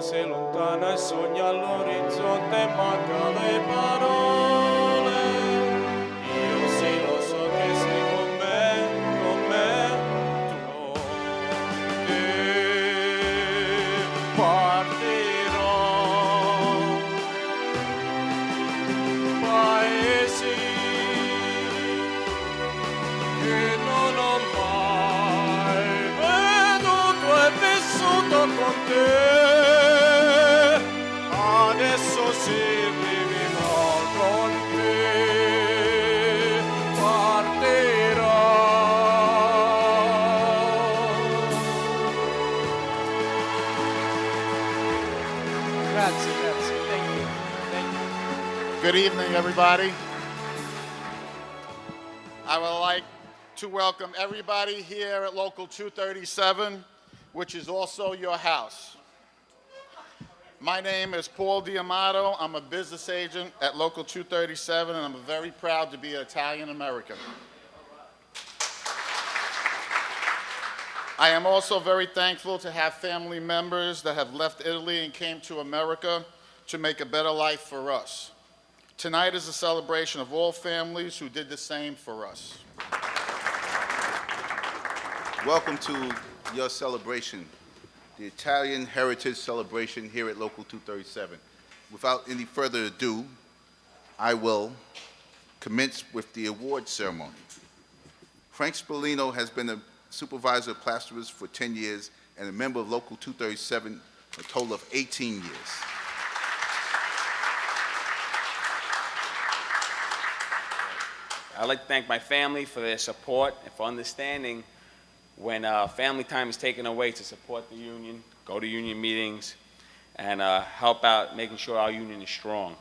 così lontana e sogna all'orizzonte, manca le parole. Io sì lo so che sei con me, tu che partirò. Paesi che non ho mai veduto e vissuto con te, adesso si rivivrò con te, partirò. Grazie, thank you. Good evening, everybody. I would like to welcome everybody here at Local 237, which is also your house. My name is Paul D'Amato. I'm a business agent at Local 237, and I'm very proud to be an Italian American. I am also very thankful to have family members that have left Italy and came to America to make a better life for us. Tonight is a celebration of all families who did the same for us. Welcome to your celebration, the Italian Heritage Celebration here at Local 237. Without any further ado, I will commence with the award ceremony. Frank Spallino has been a supervisor of plasterers for 10 years and a member of Local 237 a total of 18 years. I'd like to thank my family for their support and for understanding when family time is taken away to support the union, go to union meetings, and help out making sure our union is strong.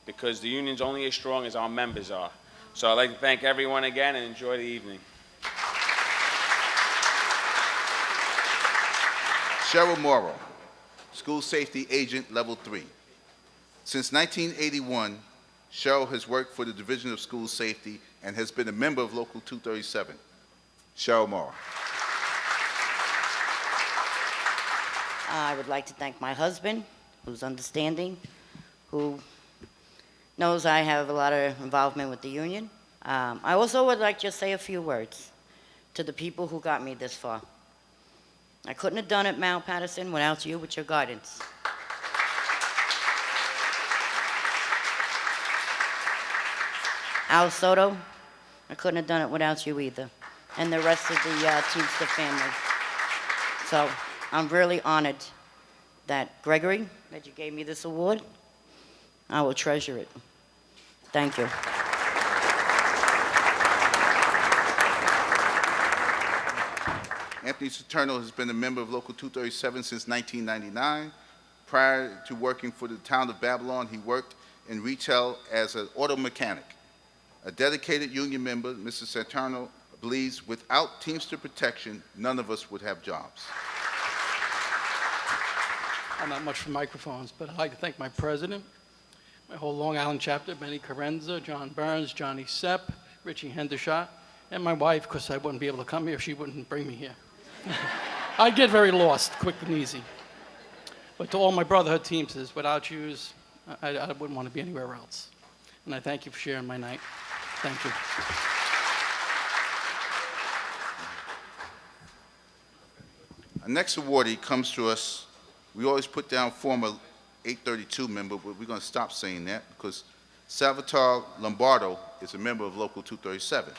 Because the union's only as strong as our members are. So I'd like to thank everyone again and enjoy the evening. Cheryl Morrow, School Safety Agent Level 3. Since 1981, Cheryl has worked for the Division of School Safety and has been a member of Local 237. Cheryl Morrow. I would like to thank my husband, who's understanding, who knows I have a lot of involvement with the union. I also would like to just say a few words to the people who got me this far. I couldn't have done it, Mount Patterson, without you with your guidance. Al Soto, I couldn't have done it without you either, and the rest of the Teamster family. So I'm really honored that, Gregory, that you gave me this award. I will treasure it. Thank you. Anthony Saturno has been a member of Local 237 since 1999. Prior to working for the town of Babylon, he worked in retail as an auto mechanic. A dedicated union member, Mr. Saturno believes without Teamster protection, none of us would have jobs. I'm not much for microphones, but I'd like to thank my president, my whole Long Island chapter, Benny Carenza, John Burns, Johnny Sepp, Richie Hendershot, and my wife, because I wouldn't be able to come here if she wouldn't bring me here. I'd get very lost, quick and easy. But to all my brotherhood Teamsters, without yous, I wouldn't want to be anywhere else. And I thank you for sharing my night. Thank you. Our next awardee comes to us. We always put down former 832 member, but we're going to stop saying that because Salvatore Lombardo is a member of Local 237.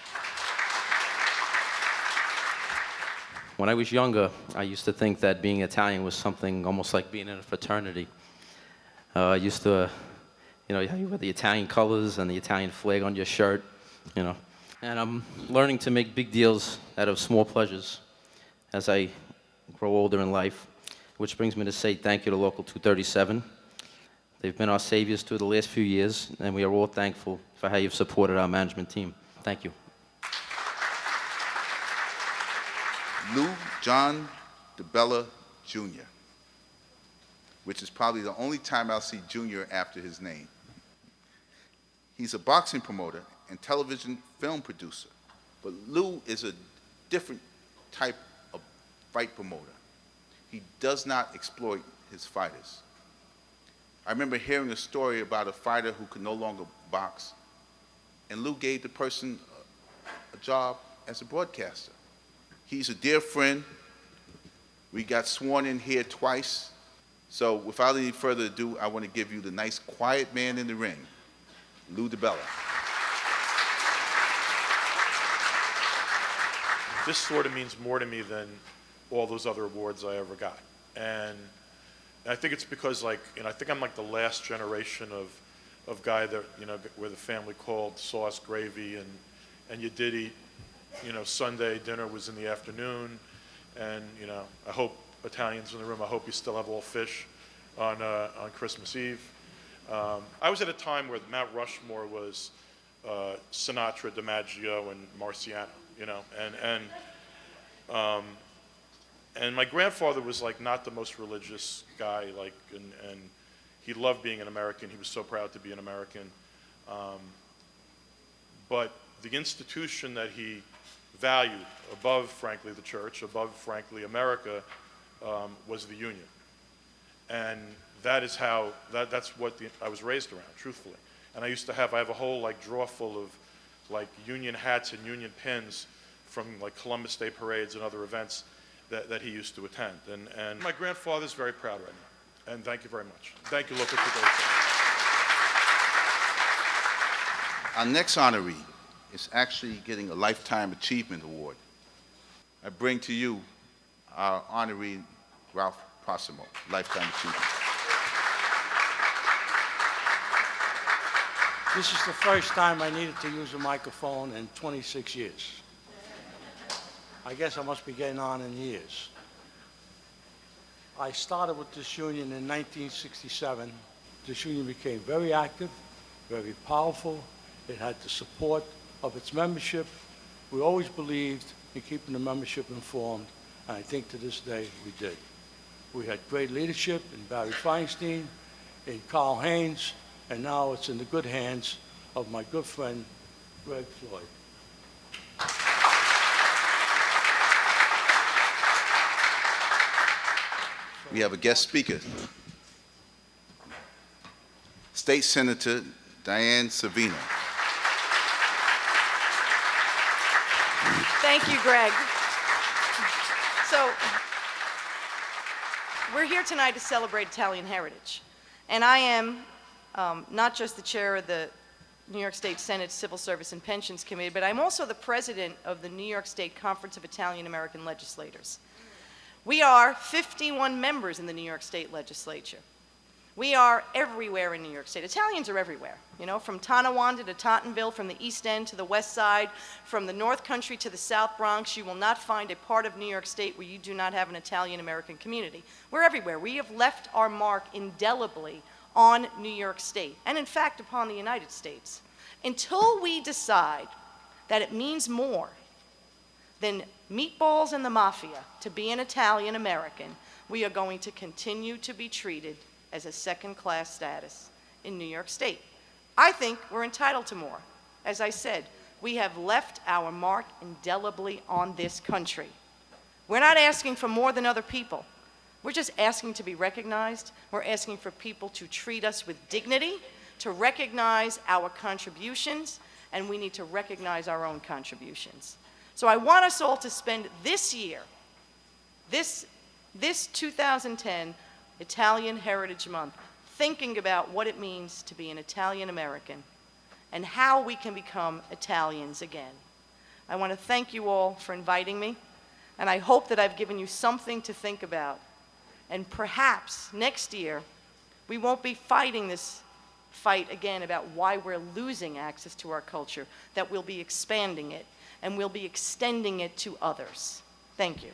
When I was younger, I used to think that being Italian was something almost like being in a fraternity. I used to, you wear the Italian colors and the Italian flag on your shirt, And I'm learning to make big deals out of small pleasures as I grow older in life, which brings me to say thank you to Local 237. They've been our saviors through the last few years, and we are all thankful for how you've supported our management team. Thank you. Lou John DeBella Jr., which is probably the only time I'll see Jr. after his name. He's a boxing promoter and television film producer, but Lou is a different type of fight promoter. He does not exploit his fighters. I remember hearing a story about a fighter who could no longer box, and Lou gave the person a job as a broadcaster. He's a dear friend. We got sworn in here twice. So without any further ado, I want to give you the nice, quiet man in the ring, Lou DiBella. This sort of means more to me than all those other awards I ever got. And I think it's because, like, I think I'm like the last generation of guy that, where the family called sauce, gravy, and you did eat, Sunday dinner was in the afternoon. And, I hope Italians in the room, I hope you still have all fish on Christmas Eve. I was at a time where Mount Rushmore was Sinatra, DiMaggio, and Marciano, and my grandfather was like not the most religious guy, like, and he loved being an American. He was so proud to be an American. But the institution that he valued above, frankly, the church, above, frankly, America, was the Union. And that is how, that's what I was raised around, truthfully. And I have a whole like drawer full of like Union hats and Union pins from like Columbus Day parades and other events that he used to attend. And my grandfather's very proud right now. And thank you very much. Thank you, Local 237. Our next honoree is actually getting a Lifetime Achievement Award. I bring to you our honoree, Ralph Prossimo, Lifetime Achievement. This is the first time I needed to use a microphone in 26 years. I guess I must be getting on in years. I started with this union in 1967. This union became very active, very powerful. It had the support of its membership. We always believed in keeping the membership informed, and I think to this day we did. We had great leadership in Barry Feinstein, in Carl Haynes, and now it's in the good hands of my good friend, Greg Floyd. We have a guest speaker, State Senator Diane Savino. Thank you, Greg. So, we're here tonight to celebrate Italian heritage. And I am not just the chair of the New York State Senate Civil Service and Pensions Committee, but I'm also the president of the New York State Conference of Italian American Legislators. We are 51 members in the New York State Legislature. We are everywhere in New York State. Italians are everywhere, from Tonawanda to Tottenville, from the East End to the West Side, from the North Country to the South Bronx. You will not find a part of New York State where you do not have an Italian American community. We're everywhere. We have left our mark indelibly on New York State, and in fact upon the United States. Until we decide that it means more than meatballs and the mafia to be an Italian American, we are going to continue to be treated as a second-class status in New York State. I think we're entitled to more. As I said, we have left our mark indelibly on this country. We're not asking for more than other people. We're just asking to be recognized. We're asking for people to treat us with dignity, to recognize our contributions, and we need to recognize our own contributions. So I want us all to spend this year, this 2010 Italian Heritage Month, thinking about what it means to be an Italian American and how we can become Italians again. I want to thank you all for inviting me, and I hope that I've given you something to think about. And perhaps next year, we won't be fighting this fight again about why we're losing access to our culture, that we'll be expanding it, and we'll be extending it to others. Thank you.